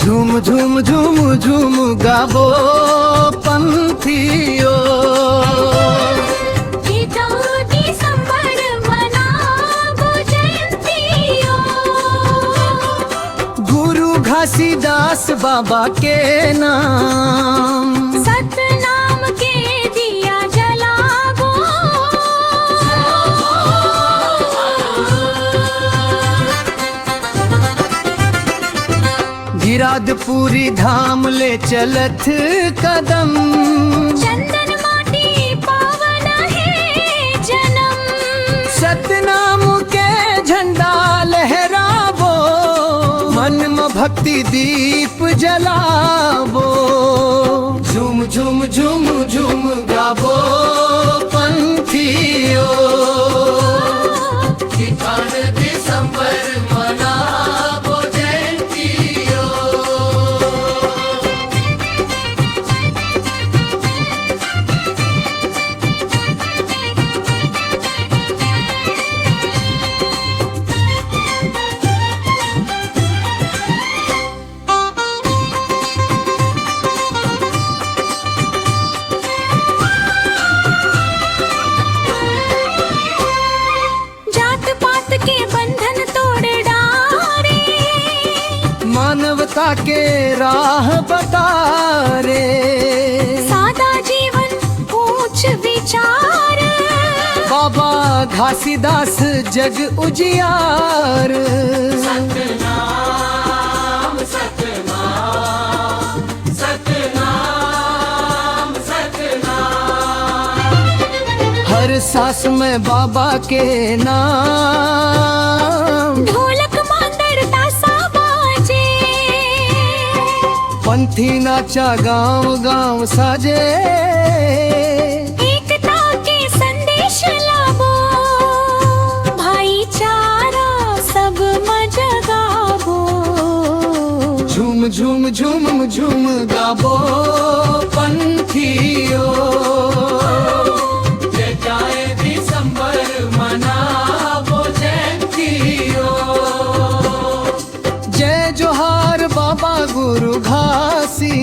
झूम झूम झूम झूम गावो पंथीओ, गुरु घासीदास बाबा के नाम, सतनाम के दिया जलावो। गिराधपुरी धाम ले चलत कदम, चंदन माटी पावन है जन्म, सतनाम के झंडा लहरावो, मन में भक्ति दीप जलावो। झूम झूम झूम झूम गावो पंथीओ, 18 दिसंबर मनावो जयंतियो। जात पात के बंधन तोड़ डारे, मानवता के राह बता रे, सादा जीवन ऊंच विचार, बाबा घासीदास जग उजियार। सतनाम सतनाम सतनाम सतनाम, हर सांस में बाबा के नाम, ढोलक मांदर तासा बाजे, पंथी नाचा गांव गांव साजे, एकता के संदेश लावो, भाईचारा सब में जगावो। झूम झूम झूम झूम गावो पंथीओ, 18 दिसंबर मनावो जयंतियो। जय जोहार बाबा गुरु घासी।